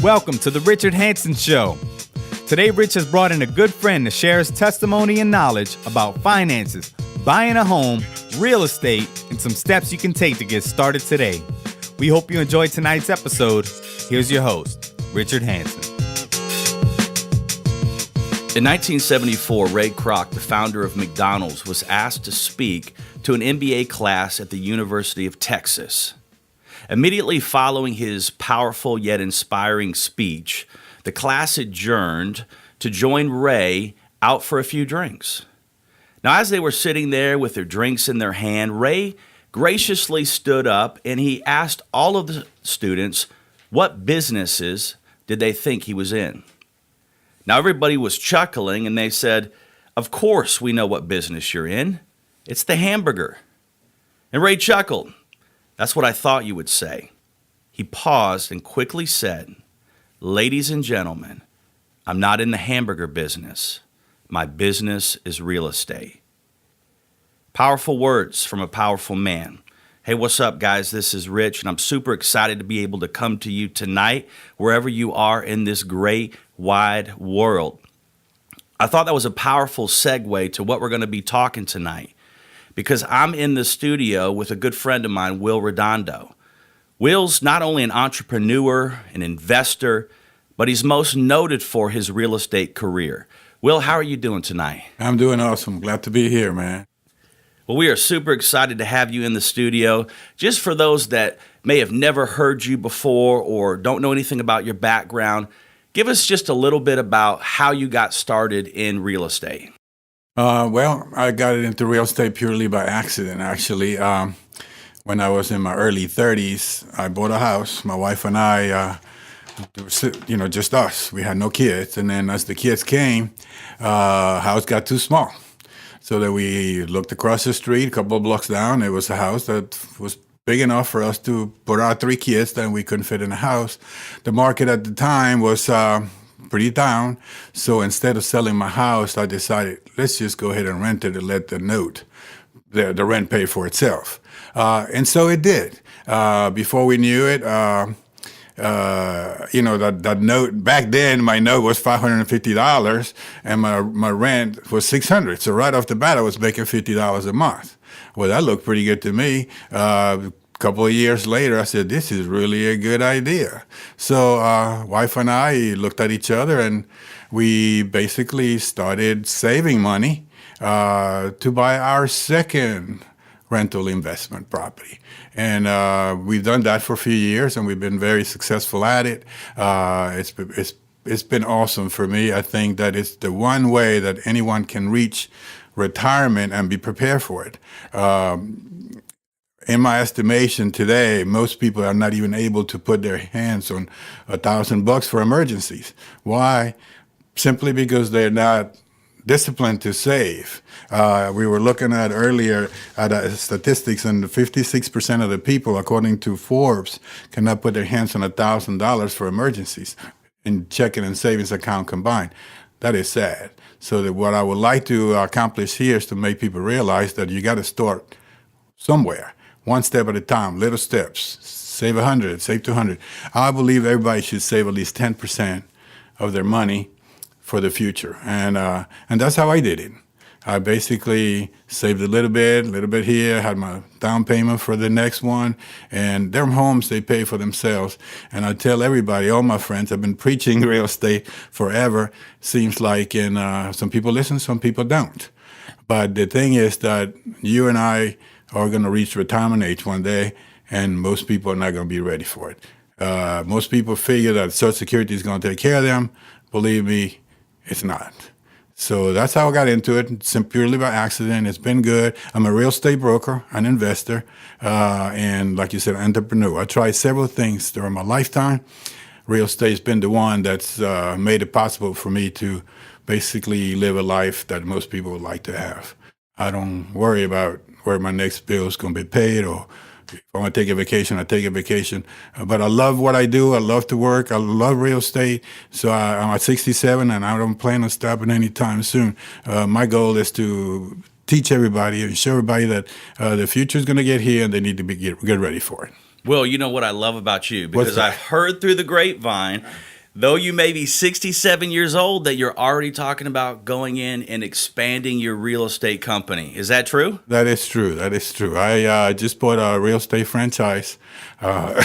Welcome to the Richard Hanson Show. Today, Rich has brought in a good friend to share his testimony and knowledge about finances, buying a home, real estate, and some steps you can take to get started today. We hope you enjoyed tonight's episode. Here's your host, Richard Hanson. In 1974, Ray Kroc, the founder of McDonald's, was asked to speak to an MBA class at the University of Texas. Immediately following his powerful yet inspiring speech, the class adjourned to join Ray out for a few drinks. Now, as they were sitting there with their drinks in their hand, Ray graciously stood up and he asked all of the students what businesses did they think he was in. Now, everybody was chuckling and they said, "Of course we know what business you're in. It's the hamburger." And Ray chuckled. "That's what I thought you would say." He paused and quickly said, "Ladies and gentlemen, I'm not in the hamburger business. My business is real estate." Powerful words from a powerful man. Hey, what's up, guys? This is Rich, and I'm super excited to be able to come to you tonight, wherever you are in this great, wide world. I thought that was a powerful segue to what we're going to be talking tonight, because I'm in the studio with a good friend of mine, Will Redondo. Will's not only an entrepreneur, an investor, but he's most noted for his real estate career. Will, how are you doing tonight? I'm doing awesome. Glad to be here, man. Well, we are super excited to have you in the studio. Just for those that may have never heard you before or don't know anything about your background, give us just a little bit about how you got started in real estate. Well, I got into real estate purely by accident, actually. When I was in my early 30s, I bought a house. My wife and I, just us. We had no kids. And then as the kids came, house got too small. So that we looked across the street, a couple of blocks down. It was a house that was big enough for us to put our 3 kids, then we couldn't fit in the house. The market at the time was pretty down. So instead of selling my house, I decided, let's just go ahead and rent it and let the rent pay for itself. And so it did. Before we knew it, that note, back then my note was $550 and my rent was $600. So right off the bat, I was making $50 a month. Well, that looked pretty good to me. A couple of years later, I said, this is really a good idea. So wife and I looked at each other and we basically started saving money to buy our second rental investment property. And we've done that for a few years and we've been very successful at it. It's been awesome for me. I think that it's the one way that anyone can reach retirement and be prepared for it. In my estimation today, most people are not even able to put their hands on $1,000 for emergencies. Why? Simply because they're not disciplined to save. We were looking at earlier at statistics, and 56% of the people, according to Forbes, cannot put their hands on $1,000 for emergencies in checking and savings account combined. That is sad. So that what I would like to accomplish here is to make people realize that you got to start somewhere, one step at a time, little steps. Save 100, save 200. I believe everybody should save at least 10% of their money for the future, and that's how I did it. I basically saved a little bit here, had my down payment for the next one, and their homes, they pay for themselves. And I tell everybody, all my friends, I've been preaching real estate forever. Seems like, and some people listen, some people don't. But the thing is that you and I are going to reach retirement age one day, and most people are not going to be ready for it. Most people figure that Social Security is going to take care of them. Believe me, it's not. So that's how I got into it, purely by accident. It's been good. I'm a real estate broker, an investor, and like you said, an entrepreneur. I tried several things during my lifetime. Real estate's been the one that's made it possible for me to basically live a life that most people would like to have. I don't worry about where my next bill is going to be paid, or if I want to take a vacation, I take a vacation. But I love what I do. I love to work. I love real estate. So I'm at 67, and I don't plan on stopping anytime soon. My goal is to teach everybody and show everybody that the future is going to get here, and they need to get ready for it. Well, you know what I love about you, because that? I've heard through the grapevine, though you may be 67 years old, that you're already talking about going in and expanding your real estate company. Is that true? That is true. That is true. I just bought a real estate franchise. I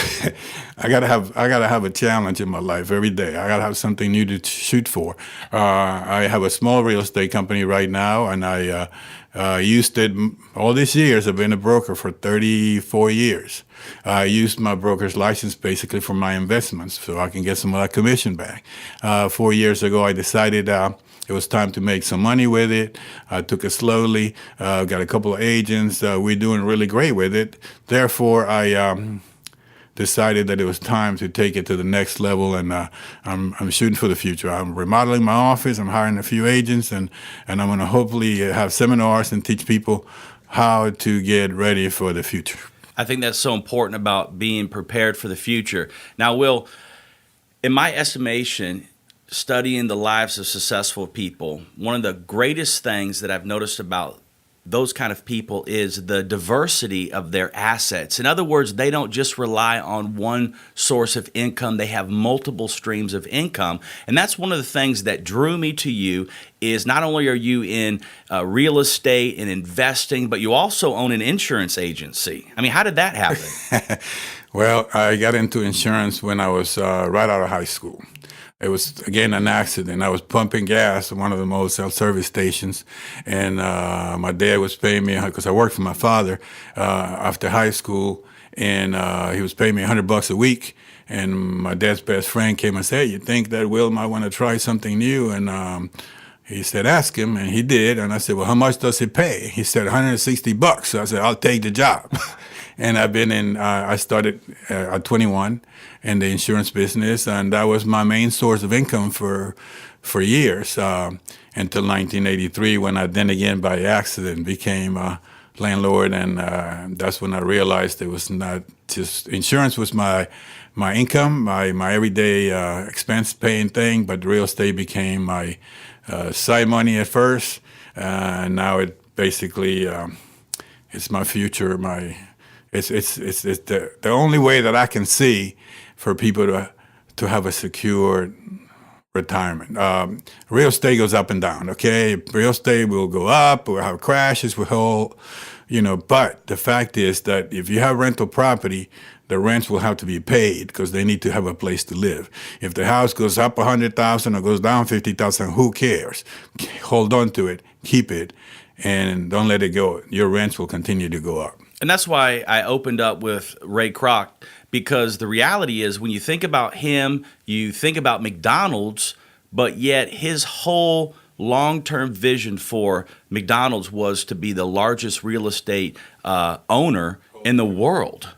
gotta have a challenge in my life every day. I gotta have something new to shoot for. I have a small real estate company right now, and I used it all these years. I've been a broker for 34 years. I used my broker's license basically for my investments, so I can get some of that commission back. 4 years ago, I decided it was time to make some money with it. I took it slowly. Got a couple of agents. We're doing really great with it. Therefore, I decided that it was time to take it to the next level, and I'm shooting for the future. I'm remodeling my office. I'm hiring a few agents, and I'm going to hopefully have seminars and teach people how to get ready for the future. I think that's so important about being prepared for the future. Now, Will, in my estimation, studying the lives of successful people, one of the greatest things that I've noticed about those kind of people is the diversity of their assets. In other words, they don't just rely on one source of income. They have multiple streams of income. And that's one of the things that drew me to you, is not only are you in real estate and investing, but you also own an insurance agency. I mean, how did that happen? Well, I got into insurance when I was right out of high school. It was, again, an accident. I was pumping gas at one of the Motel service stations, and my dad was paying me, because I worked for my father after high school, and he was paying me $100 a week. And my dad's best friend came and said, "Hey, you think that Will might want to try something new?" And he said, "Ask him," and he did. And I said, "Well, how much does it pay?" He said, $160. So I said, "I'll take the job." And I started at 21 in the insurance business, and that was my main source of income for years, until 1983, when I then again by accident became a landlord, and that's when I realized it was not just insurance was my income, my everyday expense paying thing, but real estate became my side money at first, and now it basically it's my future, It's the only way that I can see for people to have a secure retirement. Real estate goes up and down, okay? Real estate will go up, we'll have crashes, but the fact is that if you have rental property, the rents will have to be paid because they need to have a place to live. If the house goes up $100,000 or goes down $50,000, who cares? Hold on to it, keep it, and don't let it go. Your rents will continue to go up. And that's why I opened up with Ray Kroc, because the reality is when you think about him, you think about McDonald's, but yet his whole long-term vision for McDonald's was to be the largest real estate owner in the world.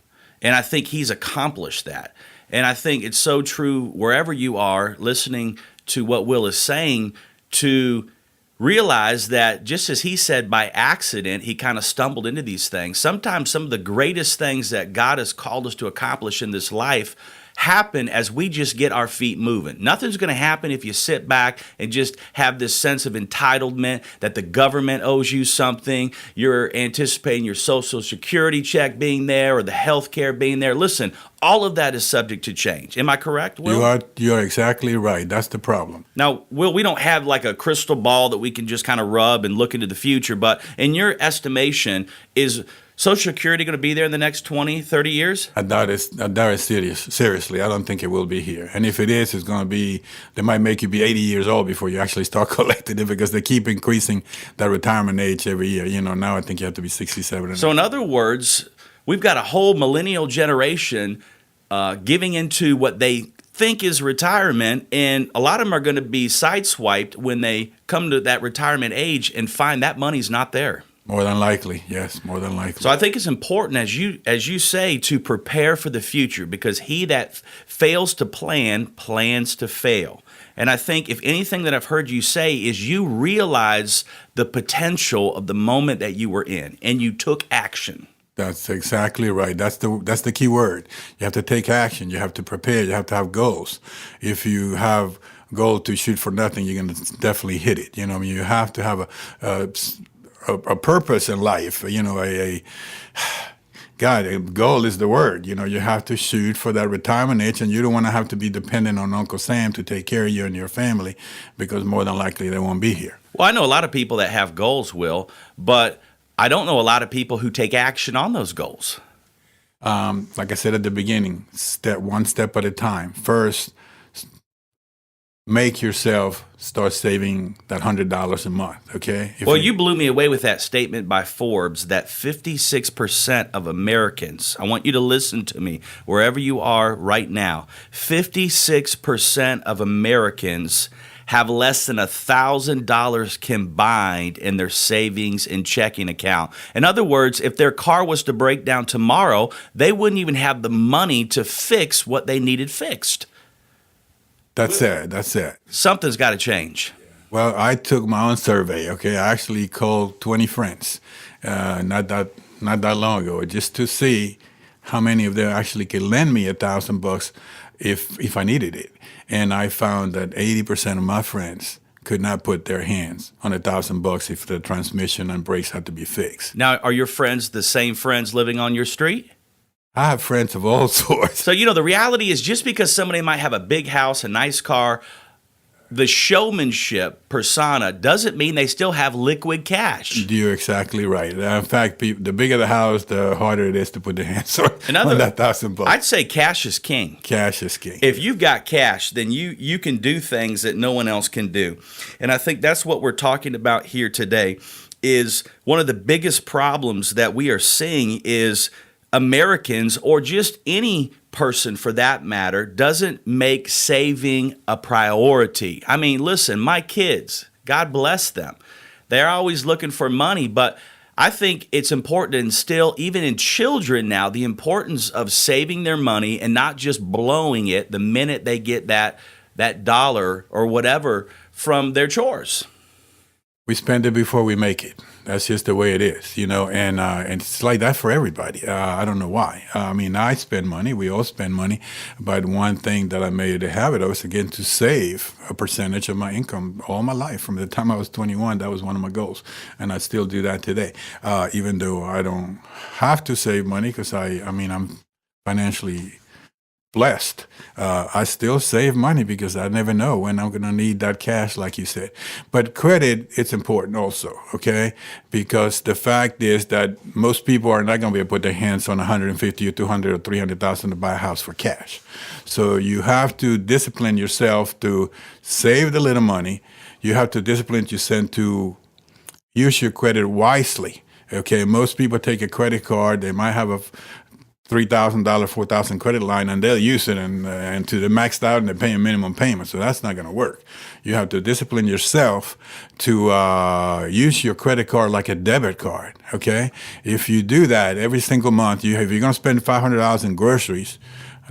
And I think he's accomplished that. And I think it's so true wherever you are listening to what Will is saying, to realize that just as he said by accident, he kind of stumbled into these things. Sometimes some of the greatest things that God has called us to accomplish in this life happen as we just get our feet moving. Nothing's going to happen if you sit back and just have this sense of entitlement that the government owes you something. You're anticipating your Social Security check being there or the health care being there. Listen, all of that is subject to change. Am I correct, Will? You are exactly right. That's the problem. Now, Will, we don't have like a crystal ball that we can just kind of rub and look into the future, but in your estimation, is Social Security going to be there in the next 20, 30 years? I doubt it's serious. Seriously, I don't think it will be here. And if it is, it's going to be, they might make you be 80 years old before you actually start collecting it, because they keep increasing that retirement age every year. Now I think you have to be 67. So in other words, we've got a whole millennial generation giving into what they think is retirement, and a lot of them are going to be sideswiped when they come to that retirement age and find that money's not there. More than likely, yes, more than likely. So I think it's important, as you say, to prepare for the future, because he that fails to plan plans to fail. And I think if anything that I've heard you say is you realize the potential of the moment that you were in, and you took action. That's exactly right. That's the key word. You have to take action. You have to prepare. You have to have goals. If you have goal to shoot for nothing, you're going to definitely hit it. You have to have a purpose in life. God, goal is the word. You have to shoot for that retirement age, and you don't want to have to be dependent on Uncle Sam to take care of you and your family, because more than likely they won't be here. Well, I know a lot of people that have goals, Will, but I don't know a lot of people who take action on those goals. Like I said at the beginning, one step at a time. First, make yourself start saving that $100 a month, okay? Well, you blew me away with that statement by Forbes that 56% of Americans, I want you to listen to me wherever you are right now, 56% of Americans have less than $1,000 combined in their savings and checking account. In other words, if their car was to break down tomorrow, they wouldn't even have the money to fix what they needed fixed. That's it. Something's got to change. Well, I took my own survey, okay? I actually called 20 friends not that long ago, just to see how many of them actually could lend me $1,000 if I needed it. And I found that 80% of my friends could not put their hands on $1,000 if the transmission and brakes had to be fixed. Now, are your friends the same friends living on your street? I have friends of all sorts. So, the reality is just because somebody might have a big house, a nice car, the showmanship persona doesn't mean they still have liquid cash. You're exactly right. In fact, the bigger the house, the harder it is to put the hands on that $1,000. I'd say cash is king. Cash is king. If you've got cash, then you can do things that no one else can do. And I think that's what we're talking about here today. Is one of the biggest problems that we are seeing is Americans, or just any person for that matter, doesn't make saving a priority. I mean, listen, my kids, God bless them. They're always looking for money, but I think it's important to instill, even in children now, the importance of saving their money and not just blowing it the minute they get that dollar or whatever from their chores. We spend it before we make it. That's just the way it is, and it's like that for everybody. I don't know why. I spend money. We all spend money. But one thing that I made a habit of is, again, to save a percentage of my income all my life. From the time I was 21, that was one of my goals. And I still do that today, even though I don't have to save money because I'm financially blessed. I still save money because I never know when I'm going to need that cash, like you said. But credit, it's important also, okay? Because the fact is that most people are not going to be able to put their hands on 150 or 200 or 300,000 to buy a house for cash. So you have to discipline yourself to save the little money. You have to discipline yourself to use your credit wisely. Okay, most people take a credit card. They might have a $3,000, $4,000 credit line, and they'll use it and to the maxed out, and they're paying minimum payment. So that's not going to work. You have to discipline yourself to use your credit card like a debit card. Okay, if you do that every single month, if you're going to spend $500 in groceries,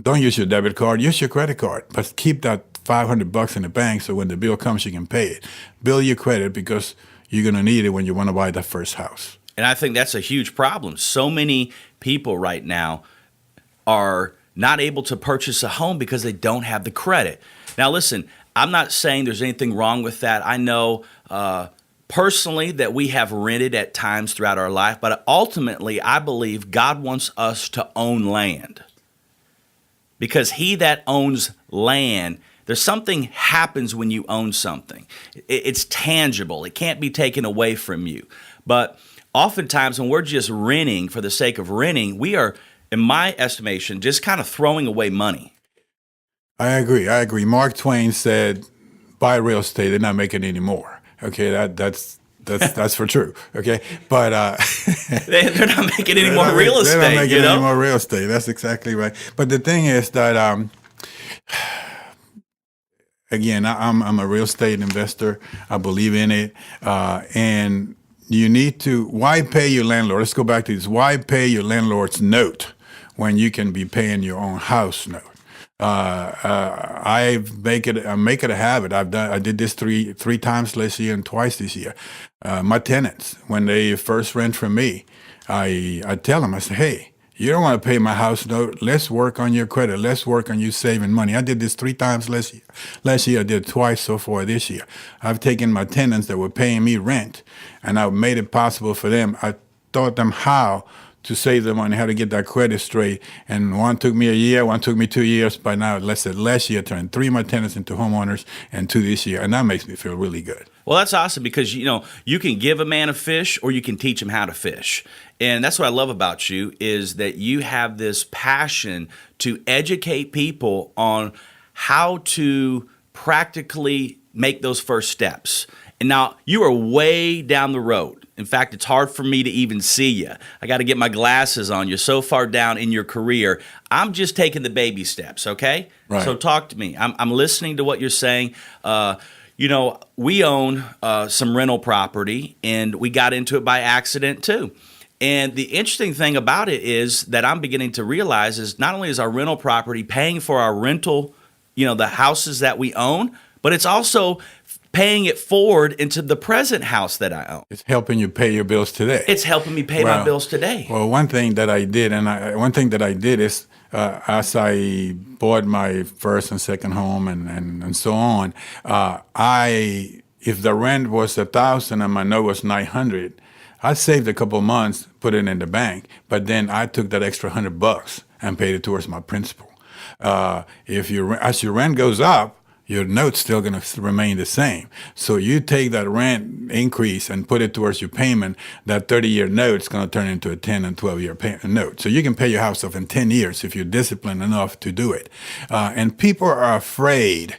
don't use your debit card. Use your credit card, but keep that $500 in the bank so when the bill comes, you can pay it. Build your credit because you're going to need it when you want to buy that first house. And I think that's a huge problem. So many people right now are not able to purchase a home because they don't have the credit. Now, listen, I'm not saying there's anything wrong with that. I know personally that we have rented at times throughout our life, but ultimately I believe God wants us to own land. Because he that owns land, there's something happens when you own something. It's tangible. It can't be taken away from you. But oftentimes when we're just renting for the sake of renting, we are, in my estimation, just kind of throwing away money. I agree. Mark Twain said, buy real estate and not make it anymore. Okay, that's for true. Okay, but they're not making any more real estate. They're not making any more real estate. That's exactly right. But the thing is that, again, I'm a real estate investor. I believe in it, and you need to. Why pay your landlord? Let's go back to this. Why pay your landlord's note when you can be paying your own house note? I make it a habit. I did this three times last year and twice this year. My tenants, when they first rent from me, I tell them, I say, hey, you don't want to pay my house note. Let's work on your credit. Let's work on you saving money. I did this 3 times last year. Last year I did twice so far this year. I've taken my tenants that were paying me rent, and I've made it possible for them. I taught them how to save the money, how to get that credit straight. And one took me a year, one took me 2 years. By now, last year, I turned 3 of my tenants into homeowners and 2 this year. And that makes me feel really good. Well, that's awesome because, you can give a man a fish or you can teach him how to fish. And that's what I love about you is that you have this passion to educate people on how to practically make those first steps. And now you are way down the road. In fact, it's hard for me to even see you. I got to get my glasses on. You're so far down in your career. I'm just taking the baby steps, okay? Right. So talk to me. I'm listening to what you're saying. We own some rental property, and we got into it by accident too. And the interesting thing about it is that I'm beginning to realize is not only is our rental property paying for our rental, the houses that we own, but it's also paying it forward into the present house that I own. It's helping you pay your bills today. It's helping me pay my bills today. Well, one thing that I did, is as I bought my first and second home and so on, if the rent was $1,000 and my note was $900, I saved a couple of months, put it in the bank, but then I took that extra $100 and paid it towards my principal. As your rent goes up, your note's still going to remain the same. So you take that rent increase and put it towards your payment, that 30-year note's going to turn into a 10 and 12-year note. So you can pay your house off in 10 years if you're disciplined enough to do it. And people are afraid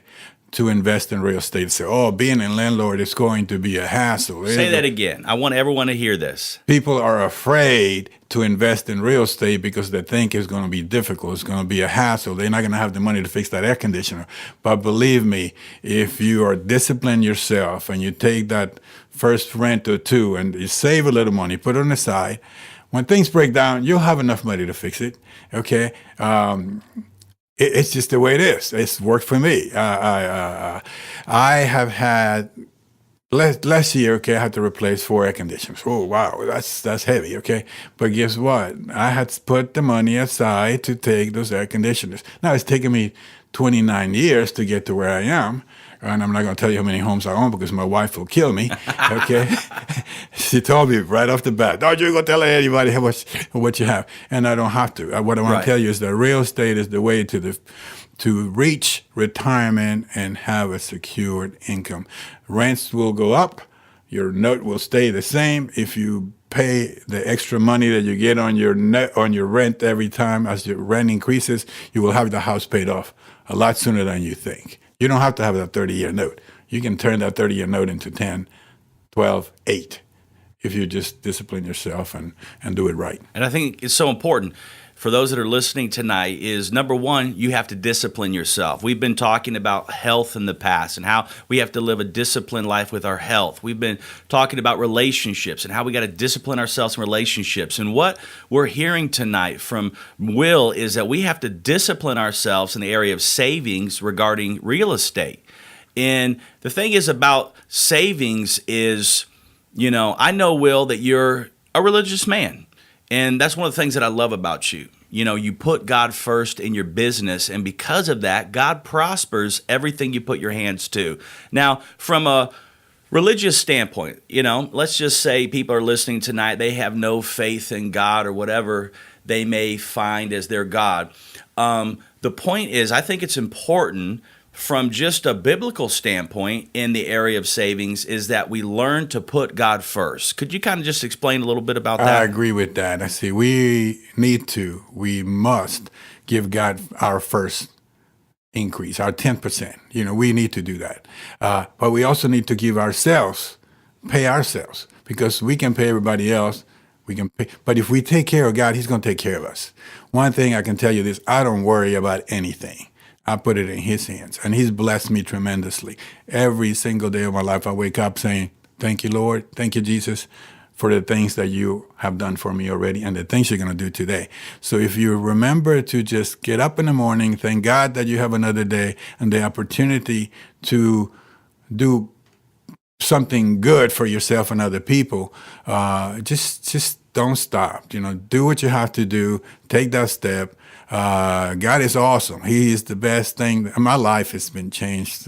to invest in real estate. Say, being a landlord is going to be a hassle. Say that again. I want everyone to hear this. People are afraid to invest in real estate because they think it's going to be difficult. It's going to be a hassle. They're not going to have the money to fix that air conditioner. But believe me, if you are disciplined yourself and you take that first rent or two and you save a little money, put it on the side, when things break down, you'll have enough money to fix it. Okay? It's just the way it is. It's worked for me. I have had last year. Okay, I had to replace 4 air conditioners. Oh wow, that's heavy. Okay, but guess what? I had to put the money aside to take those air conditioners. Now it's taken me 29 years to get to where I am. And I'm not going to tell you how many homes I own because my wife will kill me. Okay, she told me right off the bat, "Don't you go tell anybody what you have," and I don't have to. What I want to tell you is that real estate is the way to reach retirement and have a secured income. Rents will go up. Your note will stay the same if you pay the extra money that you get on your rent every time as your rent increases. You will have the house paid off a lot sooner than you think. You don't have to have that 30-year note. You can turn that 30-year note into 10, 12, 8 if you just discipline yourself and do it right. And I think it's so important for those that are listening tonight is, number one, you have to discipline yourself. We've been talking about health in the past and how we have to live a disciplined life with our health. We've been talking about relationships and how we got to discipline ourselves in relationships. And what we're hearing tonight from Will is that we have to discipline ourselves in the area of savings regarding real estate. And the thing is about savings is, I know, Will, that you're a religious man. And that's one of the things that I love about you. You put God first in your business, and because of that, God prospers everything you put your hands to. Now, from a religious standpoint, let's just say people are listening tonight, they have no faith in God or whatever they may find as their God. The point is, I think it's important from just a biblical standpoint in the area of savings is that we learn to put God first. Could you kind of just explain a little bit about that? I agree with that. I see. We must give God our first increase, our 10%. We need to do that. But we also need to pay ourselves, because we can pay everybody else. We can pay, but if we take care of God, He's going to take care of us. One thing I can tell you this, I don't worry about anything. I put it in His hands, and He's blessed me tremendously. Every single day of my life, I wake up saying, "Thank you, Lord. Thank you, Jesus, for the things that you have done for me already and the things you're going to do today." So if you remember to just get up in the morning, thank God that you have another day and the opportunity to do something good for yourself and other people, just don't stop. Do what you have to do. Take that step. God is awesome. He is the best thing. My life has been changed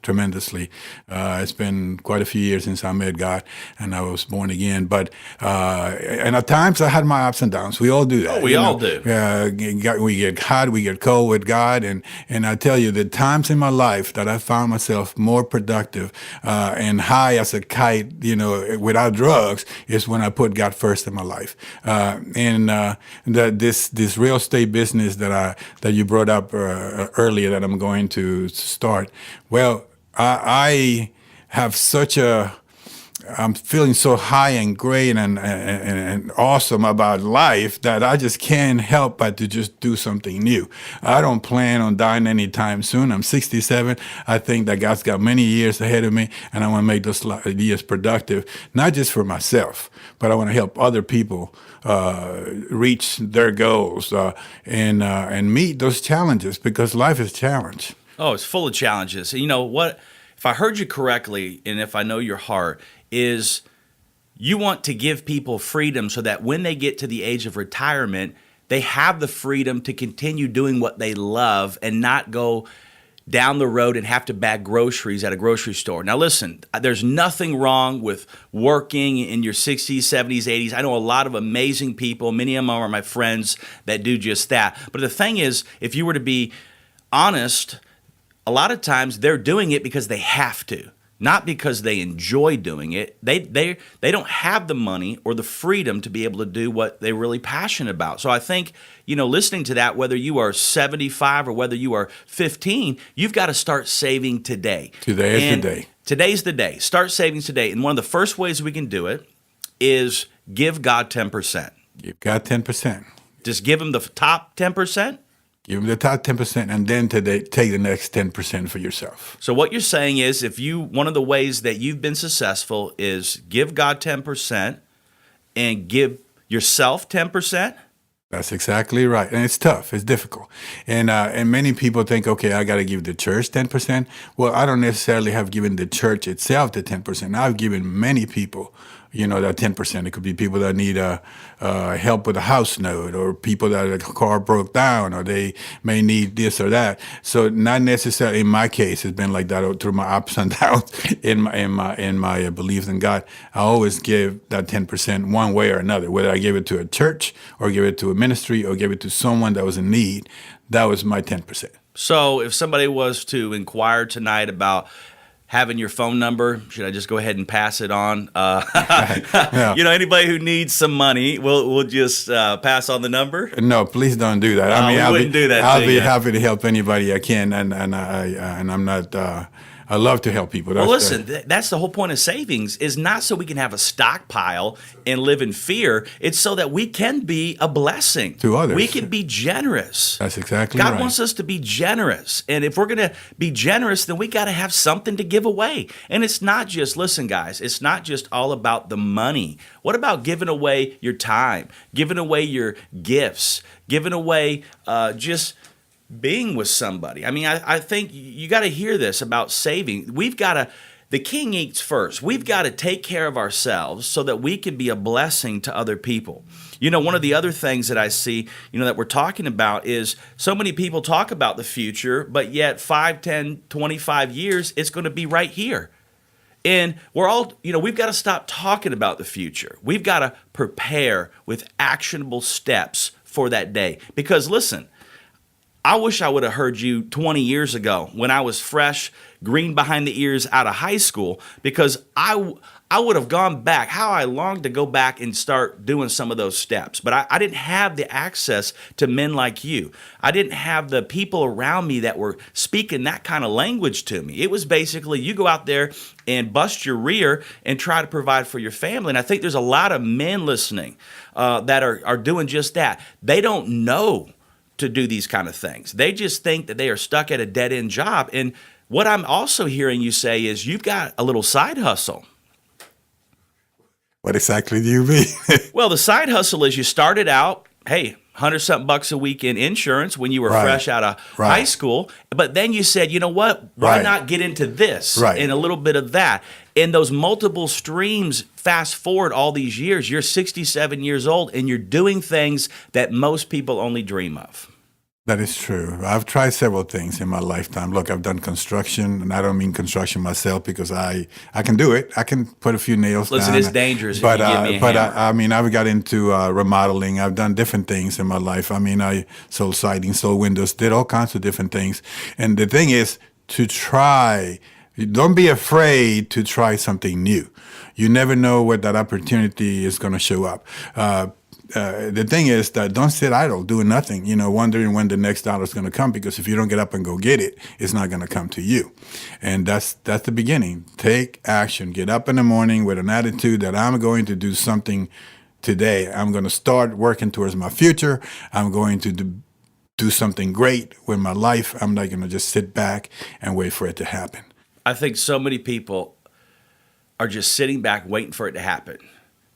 tremendously. It's been quite a few years since I met God and I was born again. But and at times I had my ups and downs. We all do that. Oh, we all do. We get hot, we get cold with God, and I tell you, the times in my life that I found myself more productive and high as a kite, without drugs, is when I put God first in my life. This real estate business that you brought up earlier that I'm going to start. Well, I have I'm feeling so high and great and awesome about life that I just can't help but to just do something new. I don't plan on dying anytime soon. I'm 67. I think that God's got many years ahead of me, and I want to make those years productive, not just for myself, but I want to help other people reach their goals and meet those challenges, because life is a challenge. Oh, it's full of challenges. You know what? If I heard you correctly, and if I know your heart, is you want to give people freedom so that when they get to the age of retirement, they have the freedom to continue doing what they love and not go down the road and have to bag groceries at a grocery store. Now listen, there's nothing wrong with working in your 60s, 70s, 80s. I know a lot of amazing people. Many of them are my friends that do just that. But the thing is, if you were to be honest, a lot of times they're doing it because they have to, not because they enjoy doing it. They don't have the money or the freedom to be able to do what they're really passionate about. So I think, listening to that, whether you are 75 or whether you are 15, you've got to start saving today. Today is the day. Today's the day. Start saving today. And one of the first ways we can do it is give God 10%. Give God 10%. Just give him the top 10%. Give them the top 10%, and then take the next 10% for yourself. So what you're saying is, one of the ways that you've been successful is give God 10% and give yourself 10%? That's exactly right. And it's tough. It's difficult. And many people think, okay, I got to give the church 10%. Well, I don't necessarily have given the church itself the 10%. I've given many people, that 10%. It could be people that need help with a house note, or people that a car broke down, or they may need this or that. So not necessarily in my case, it's been like that through my ups and downs in my beliefs in God. I always give that 10% one way or another, whether I give it to a church or give it to a ministry or give it to someone that was in need. That was my 10%. So if somebody was to inquire tonight about having your phone number, should I just go ahead and pass it on? Yeah. Anybody who needs some money, we'll just pass on the number. No, please don't do that. I wouldn't do that. I'll be happy to help anybody I can, and I'm not. I love to help people. That's the whole point of savings, is not so we can have a stockpile and live in fear. It's so that we can be a blessing to others. We can be generous. That's exactly right. God wants us to be generous. And if we're going to be generous, then we got to have something to give away. And it's not just, listen, guys, it's not just all about the money. What about giving away your time, giving away your gifts, giving away just being with somebody? I mean, I think you got to hear this about saving. The king eats first. We've got to take care of ourselves so that we can be a blessing to other people. One of the other things that I see, that we're talking about is so many people talk about the future, but yet 5, 10, 25 years, it's going to be right here. And we're all, we've got to stop talking about the future. We've got to prepare with actionable steps for that day. Because listen, I wish I would have heard you 20 years ago when I was fresh, green behind the ears out of high school, because I would have gone back. How I longed to go back and start doing some of those steps. But I didn't have the access to men like you. I didn't have the people around me that were speaking that kind of language to me. It was basically you go out there and bust your rear and try to provide for your family. And I think there's a lot of men listening that are doing just that. They don't know to do these kind of things. They just think that they are stuck at a dead-end job. And what I'm also hearing you say is you've got a little side hustle. What exactly do you mean? Well, the side hustle is you started out, hey, $100-something bucks a week in insurance when you were fresh out of high school. But then you said, you know what? Why not get into this and a little bit of that? And those multiple streams, fast forward all these years, you're 67 years old and you're doing things that most people only dream of. That is true. I've tried several things in my lifetime. Look, I've done construction, and I don't mean construction myself because I can do it. I can put a few nails Listen, down. it's dangerous But if you give me a hammer. I mean, I've got into remodeling. I've done different things in my life. I mean, I sold siding, sold windows, did all kinds of different things. And the thing is to try. Don't be afraid to try something new. You never know where that opportunity is going to show up. The thing is that don't sit idle, doing nothing, wondering when the next dollar is going to come, because if you don't get up and go get it, it's not going to come to you. And that's the beginning. Take action. Get up in the morning with an attitude that I'm going to do something today. I'm going to start working towards my future. I'm going to do something great with my life. I'm not going to just sit back and wait for it to happen. I think so many people are just sitting back waiting for it to happen.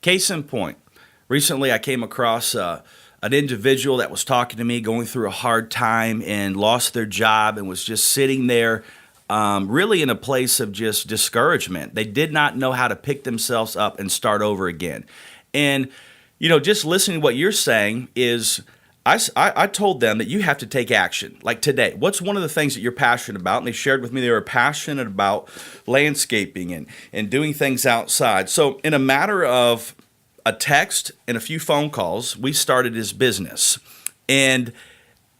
Case in point, recently I came across an individual that was talking to me, going through a hard time and lost their job and was just sitting there really in a place of just discouragement. They did not know how to pick themselves up and start over again. And, just listening to what you're saying is I told them that you have to take action. Like today, what's one of the things that you're passionate about? And they shared with me they were passionate about landscaping and doing things outside. So in a matter of a text and a few phone calls, we started his business. And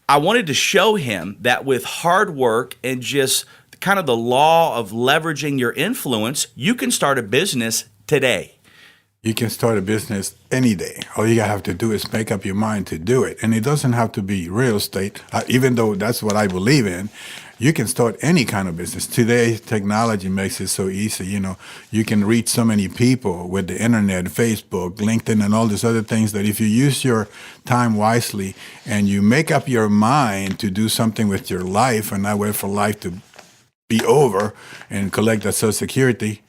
I wanted to show him that with hard work and just kind of the law of leveraging your influence, you can start a business today. You can start a business any day. All you have to do is make up your mind to do it. And it doesn't have to be real estate, even though that's what I believe in. You can start any kind of business. Today, technology makes it so easy. You can reach so many people with the internet, Facebook, LinkedIn, and all these other things that if you use your time wisely and you make up your mind to do something with your life and not wait for life to be over and collect that Social Security,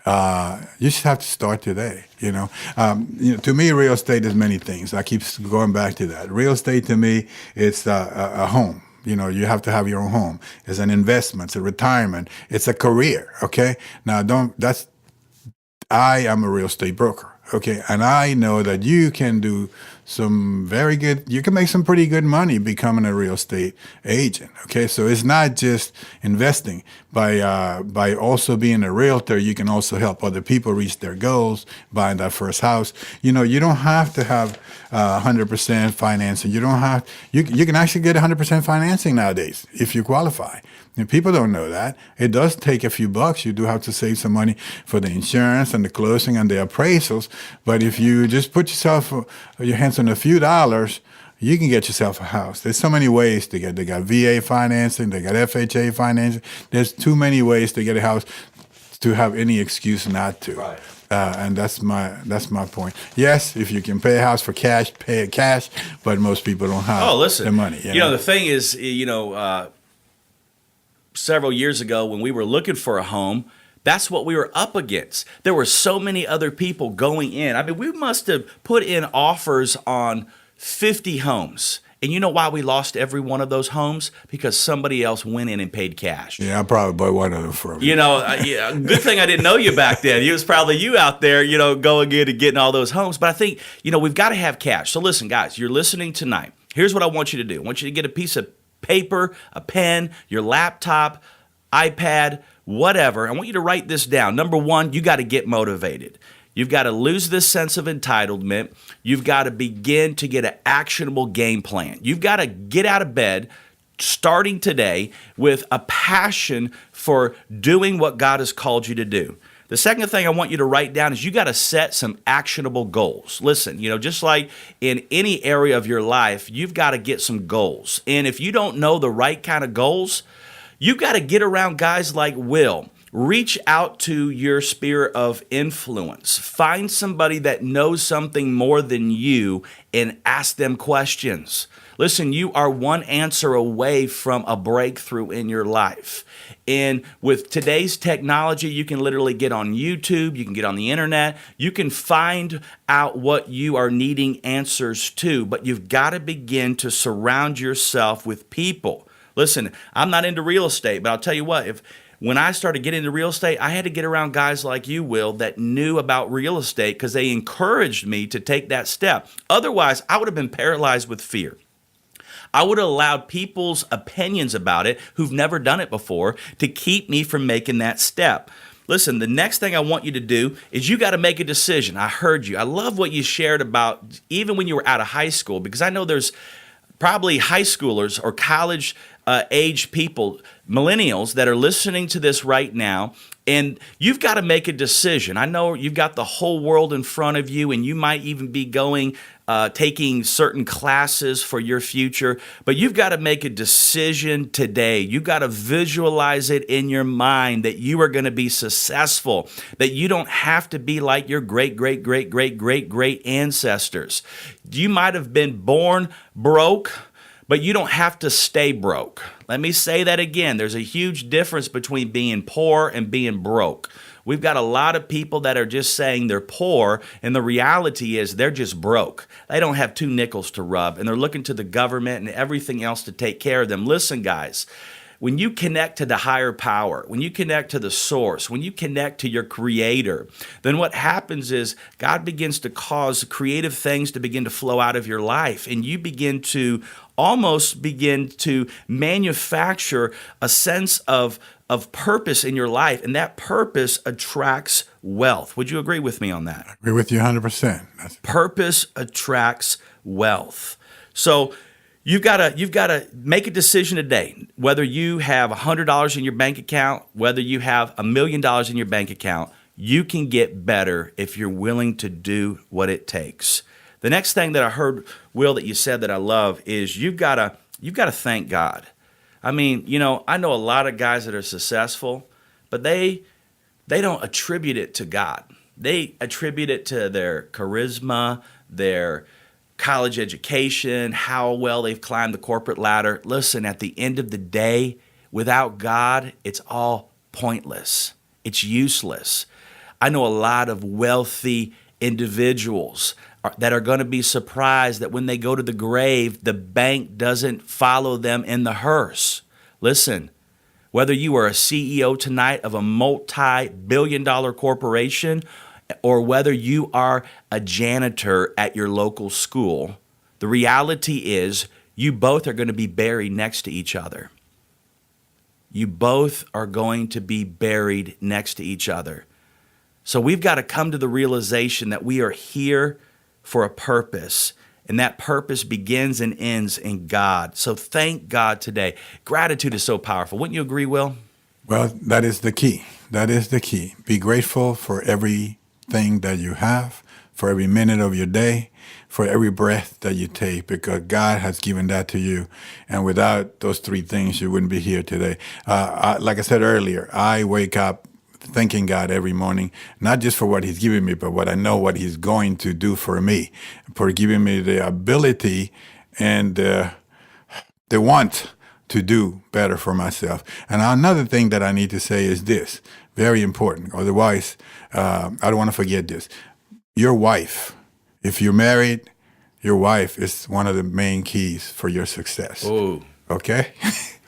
you just have to start today. To me, real estate is many things. I keep going back to that. Real estate to me, it's a home. You have to have your own home. It's an investment. It's a retirement. It's a career. Okay. Now, I am a real estate broker. Okay. And I know that you can do you can make some pretty good money becoming a real estate agent. Okay. So it's not just investing. By also being a realtor, you can also help other people reach their goals, buying that first house. You don't have to have 100% financing. You can actually get 100% financing nowadays if you qualify. And people don't know that. It does take a few bucks. You do have to save some money for the insurance and the closing and the appraisals. But if you just put your hands on a few dollars, you can get yourself a house. There's so many ways to get. They got VA financing. They got FHA financing. There's too many ways to get a house to have any excuse not to. Right. And that's my point. Yes, if you can pay a house for cash, pay it cash. But most people don't have the money. The thing is, several years ago when we were looking for a home, that's what we were up against. There were so many other people going in. I mean, we must have put in offers on 50 homes. And you know why we lost every one of those homes? Because somebody else went in and paid cash. Yeah, I probably bought one of them for me. Good thing I didn't know you back then. It was probably you out there, going in and getting all those homes. But I think, we've got to have cash. So listen, guys, you're listening tonight. Here's what I want you to do. I want you to get a piece of paper, a pen, your laptop, iPad, whatever. I want you to write this down. Number one, you got to get motivated. You've got to lose this sense of entitlement. You've got to begin to get an actionable game plan. You've got to get out of bed starting today with a passion for doing what God has called you to do. The second thing I want you to write down is you got to set some actionable goals. Listen, just like in any area of your life, you've got to get some goals. And if you don't know the right kind of goals, you've got to get around guys like Will. Reach out to your sphere of influence. Find somebody that knows something more than you and ask them questions. Listen, you are one answer away from a breakthrough in your life. And with today's technology, you can literally get on YouTube, you can get on the internet, you can find out what you are needing answers to, but you've got to begin to surround yourself with people. Listen, I'm not into real estate, but I'll tell you what, when I started getting into real estate, I had to get around guys like you, Will, that knew about real estate because they encouraged me to take that step. Otherwise, I would have been paralyzed with fear. I would have allowed people's opinions about it who've never done it before to keep me from making that step. Listen, the next thing I want you to do is you got to make a decision. I heard you. I love what you shared about even when you were out of high school, because I know there's probably high schoolers or college age people, millennials that are listening to this right now, and you've got to make a decision. I know you've got the whole world in front of you, and you might even be taking certain classes for your future, but you've got to make a decision today. You've got to visualize it in your mind that you are going to be successful, that you don't have to be like your great, great, great, great, great, great ancestors. You might have been born broke, but you don't have to stay broke. Let me say that again. There's a huge difference between being poor and being broke. We've got a lot of people that are just saying they're poor, and the reality is they're just broke. They don't have 2 nickels to rub, and they're looking to the government and everything else to take care of them. Listen, guys, when you connect to the higher power, when you connect to the source, when you connect to your creator, then what happens is God begins to cause creative things to begin to flow out of your life, and you begin to almost begin to manufacture a sense of purpose in your life, and that purpose attracts wealth. Would you agree with me on that? I agree with you 100%. Purpose attracts wealth. So you've got to make a decision today, whether you have $100 in your bank account, whether you have $1 million in your bank account. You can get better if you're willing to do what it takes. The next thing that I heard, Will, that you said that I love is you've got to thank God. I mean, I know a lot of guys that are successful, but they don't attribute it to God. They attribute it to their charisma, their college education, how well they've climbed the corporate ladder. Listen, at the end of the day, without God, it's all pointless. It's useless. I know a lot of wealthy individuals that are going to be surprised that when they go to the grave, the bank doesn't follow them in the hearse. Listen, whether you are a CEO tonight of a multi-billion-dollar corporation or whether you are a janitor at your local school, the reality is you both are going to be buried next to each other. You both are going to be buried next to each other. So we've got to come to the realization that we are here for a purpose, and that purpose begins and ends in God. So thank God today. Gratitude is so powerful. Wouldn't you agree, Will? Well, that is the key. That is the key. Be grateful for everything that you have, for every minute of your day, for every breath that you take, because God has given that to you. And without those 3 things, you wouldn't be here today. Like I said earlier, I wake up thanking God every morning, not just for what he's giving me, but what I know what he's going to do for me, for giving me the ability and the want to do better for myself. And another thing that I need to say is this, very important. Otherwise, I don't want to forget this. Your wife, if you're married, your wife is one of the main keys for your success. Oh, okay?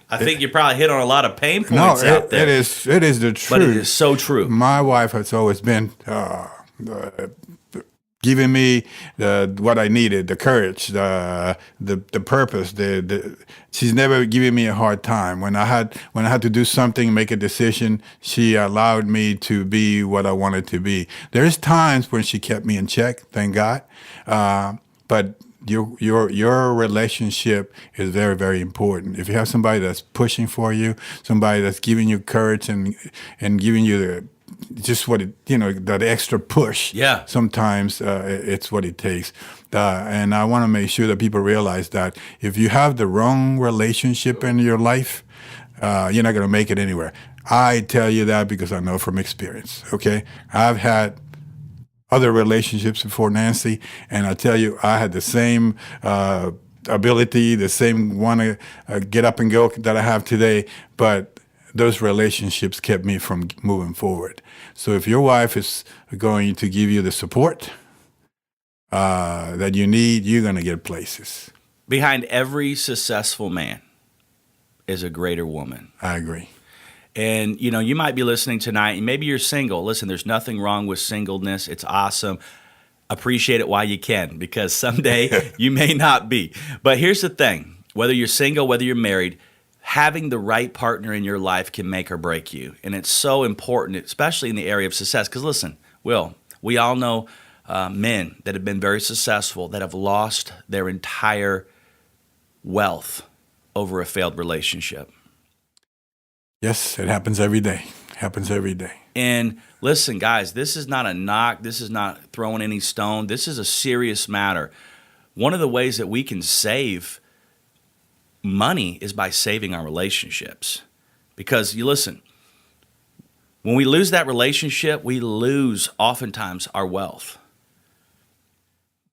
I think you probably hit on a lot of pain points out there. It is the truth. But it is so true. My wife has always been giving me what I needed, the courage, the purpose. She's never given me a hard time. When I had to do something, make a decision, she allowed me to be what I wanted to be. There's times when she kept me in check, thank God. But your relationship is very, very important. If you have somebody that's pushing for you, somebody that's giving you courage and giving you that extra push. Yeah. Sometimes it's what it takes. And I want to make sure that people realize that if you have the wrong relationship in your life, you're not going to make it anywhere. I tell you that because I know from experience. Okay, I've had other relationships before Nancy, and I tell you, I had the same ability, the same want to get up and go that I have today, but those relationships kept me from moving forward. So if your wife is going to give you the support that you need, you're going to get places. Behind every successful man is a greater woman. I agree. And, you might be listening tonight, and maybe you're single. Listen, there's nothing wrong with singleness. It's awesome. Appreciate it while you can, because someday you may not be. But here's the thing. whether you're single, whether you're married, having the right partner in your life can make or break you. And it's so important, especially in the area of success. Because listen, Will, we all know men that have been very successful that have lost their entire wealth over a failed relationship. Yes, it happens every day. It happens every day. And listen, guys, this is not a knock. This is not throwing any stone. This is a serious matter. One of the ways that we can save money is by saving our relationships. Because you listen, when we lose that relationship, we lose oftentimes our wealth.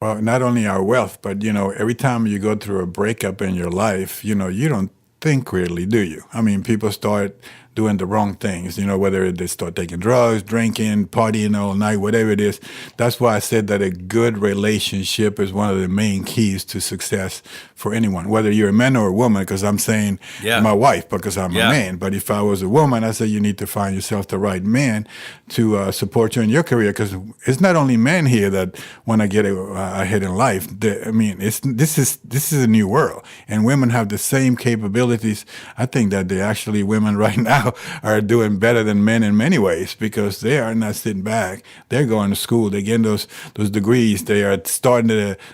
Well, not only our wealth, but, every time you go through a breakup in your life, you don't think clearly, do you? I mean, people start doing the wrong things, whether they start taking drugs, drinking, partying all night, whatever it is. That's why I said that a good relationship is one of the main keys to success for anyone, whether you're a man or a woman, because I'm saying my wife because I'm a man. But if I was a woman, I say you need to find yourself the right man to support you in your career, because it's not only men here that want to get ahead in life. This is a new world, and women have the same capabilities. I think that women right now are doing better than men in many ways, because they are not sitting back. They're going to school. They're getting those degrees. They are starting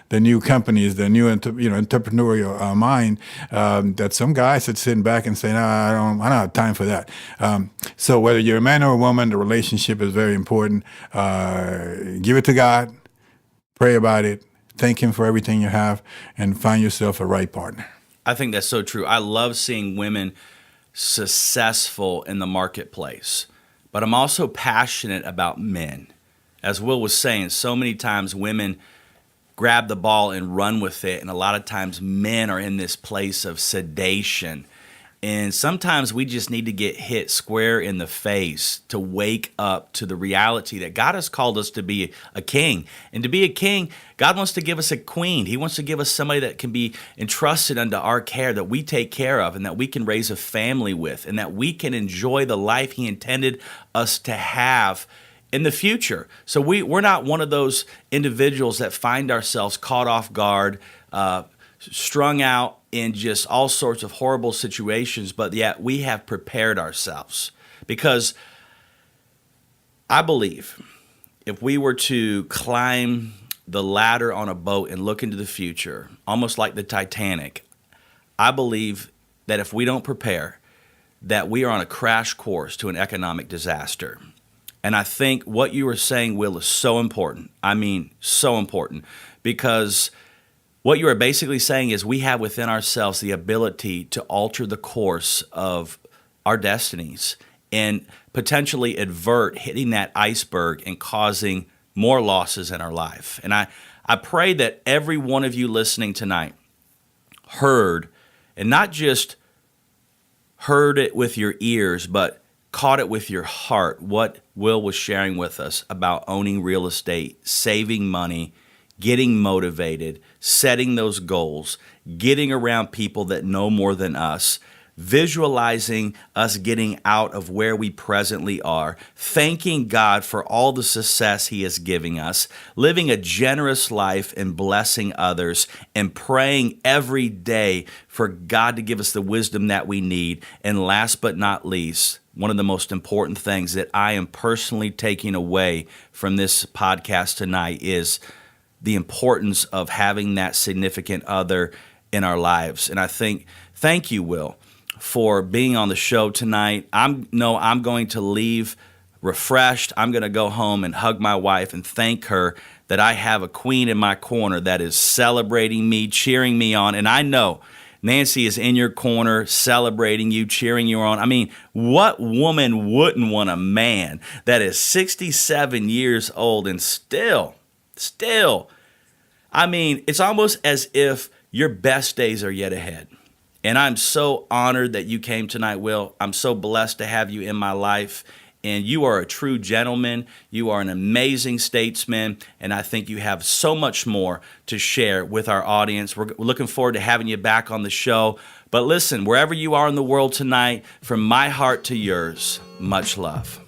the new companies, the new entrepreneurial mind. That some guys are sitting back and saying, I don't have time for that. So whether you're a man or a woman, the relationship is very important. Give it to God. Pray about it. Thank Him for everything you have, and find yourself a right partner. I think that's so true. I love seeing women successful in the marketplace, but I'm also passionate about men. As Will was saying, so many times women grab the ball and run with it, and a lot of times men are in this place of sedation. And sometimes we just need to get hit square in the face to wake up to the reality that God has called us to be a king. And to be a king, God wants to give us a queen. He wants to give us somebody that can be entrusted unto our care, that we take care of, and that we can raise a family with, and that we can enjoy the life He intended us to have in the future. So we're not one of those individuals that find ourselves caught off guard, strung out in just all sorts of horrible situations, but yet we have prepared ourselves. Because I believe if we were to climb the ladder on a boat and look into the future, almost like the Titanic, I believe that if we don't prepare, that we are on a crash course to an economic disaster. And I think what you were saying, Will, is so important. I mean, so important, because what you are basically saying is we have within ourselves the ability to alter the course of our destinies and potentially advert hitting that iceberg and causing more losses in our life. And I pray that every one of you listening tonight heard, and not just heard it with your ears, but caught it with your heart, what Will was sharing with us about owning real estate, saving money, getting motivated, setting those goals, getting around people that know more than us, visualizing us getting out of where we presently are, thanking God for all the success He is giving us, living a generous life and blessing others, and praying every day for God to give us the wisdom that we need. And last but not least, one of the most important things that I am personally taking away from this podcast tonight is the importance of having that significant other in our lives. And I think, thank you, Will, for being on the show tonight. I'm going to leave refreshed. I'm going to go home and hug my wife and thank her that I have a queen in my corner that is celebrating me, cheering me on. And I know Nancy is in your corner, celebrating you, cheering you on. I mean, what woman wouldn't want a man that is 67 years old and still, I mean, it's almost as if your best days are yet ahead. And I'm so honored that you came tonight, Will. I'm so blessed to have you in my life. And you are a true gentleman. You are an amazing statesman. And I think you have so much more to share with our audience. We're looking forward to having you back on the show. But listen, wherever you are in the world tonight, from my heart to yours, much love.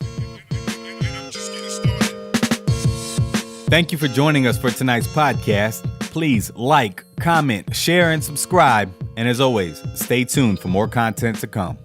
Thank you for joining us for tonight's podcast. Please like, comment, share, and subscribe. And as always, stay tuned for more content to come.